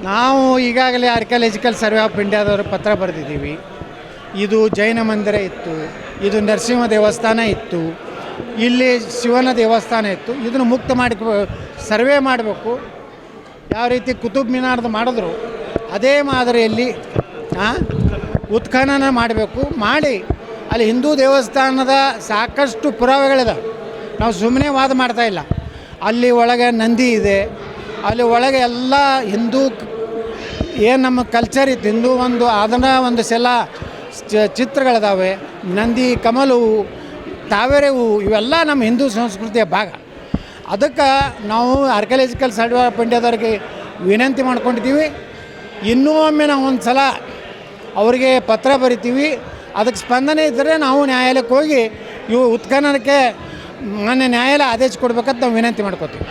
ನಾವು ಈಗಾಗಲೇ archaeological survey of ಇಂಡಿಯಾದವರು ಪತ್ರ ಬರೆದಿದ್ದೀವಿ. ಇದು ಜೈನ ಮಂದಿರ ಇತ್ತು, ಇದು ನರಸಿಂಹ ದೇವಸ್ಥಾನ ಇತ್ತು, ಇಲ್ಲಿ ಶಿವನ ದೇವಸ್ಥಾನ ಇತ್ತು. ಇದನ್ನು ಮುಕ್ತ ಮಾಡಿ ಸರ್ವೆ ಮಾಡಬೇಕು. ಯಾವ ರೀತಿ ಕುತುಬ್ ಮಿನಾರ್ದು ಮಾಡಿದ್ರು ಅದೇ ಮಾದರಿಯಲ್ಲಿ ಉತ್ಖನನ ಮಾಡಬೇಕು. ಮಾಡಿ ಅಲ್ಲಿ ಹಿಂದೂ ದೇವಸ್ಥಾನದ ಸಾಕಷ್ಟು ಪುರಾವೆಗಳಿದೆ. ನಾವು ಸುಮ್ಮನೆ ವಾದ ಮಾಡ್ತಾಯಿಲ್ಲ. ಅಲ್ಲಿ ಒಳಗೆ ನಂದಿ ಇದೆ, ಅಲ್ಲಿ ಒಳಗೆ ಎಲ್ಲ ಹಿಂದೂ ಏನು ನಮ್ಮ ಕಲ್ಚರ್ ಇತ್ತು, ಹಿಂದೂ ಅದನ್ನು ಒಂದು ಸಲ ಚಿತ್ರಗಳಿದಾವೆ. ನಂದಿ, ಕಮಲು, ತಾವೇರೆ ಹೂವು ಇವೆಲ್ಲ ನಮ್ಮ ಹಿಂದೂ ಸಂಸ್ಕೃತಿಯ ಭಾಗ. ಅದಕ್ಕೆ ನಾವು ಆರ್ಕಿಯಾಲಜಿಕಲ್ ಸರ್ವೆ ಆಫ್ ಇಂಡಿಯಾದವ್ರಿಗೆ ವಿನಂತಿ ಮಾಡ್ಕೊಂಡಿದ್ದೀವಿ. ಇನ್ನೂ ಒಮ್ಮೆ ನಾವು ಒಂದು ಸಲ ಅವರಿಗೆ ಪತ್ರ ಬರಿತೀವಿ. ಅದಕ್ಕೆ ಸ್ಪಂದನೆ ಇದ್ದರೆ ನಾವು ನ್ಯಾಯಾಲಯಕ್ಕೆ ಹೋಗಿ ಇವು ಉತ್ಖನನಕ್ಕೆ ಮಾನ್ಯ ನ್ಯಾಯಾಲಯ ಆದೇಶ ಕೊಡ್ಬೇಕಂತ ನಾವು ವಿನಂತಿ ಮಾಡ್ಕೋತೀವಿ.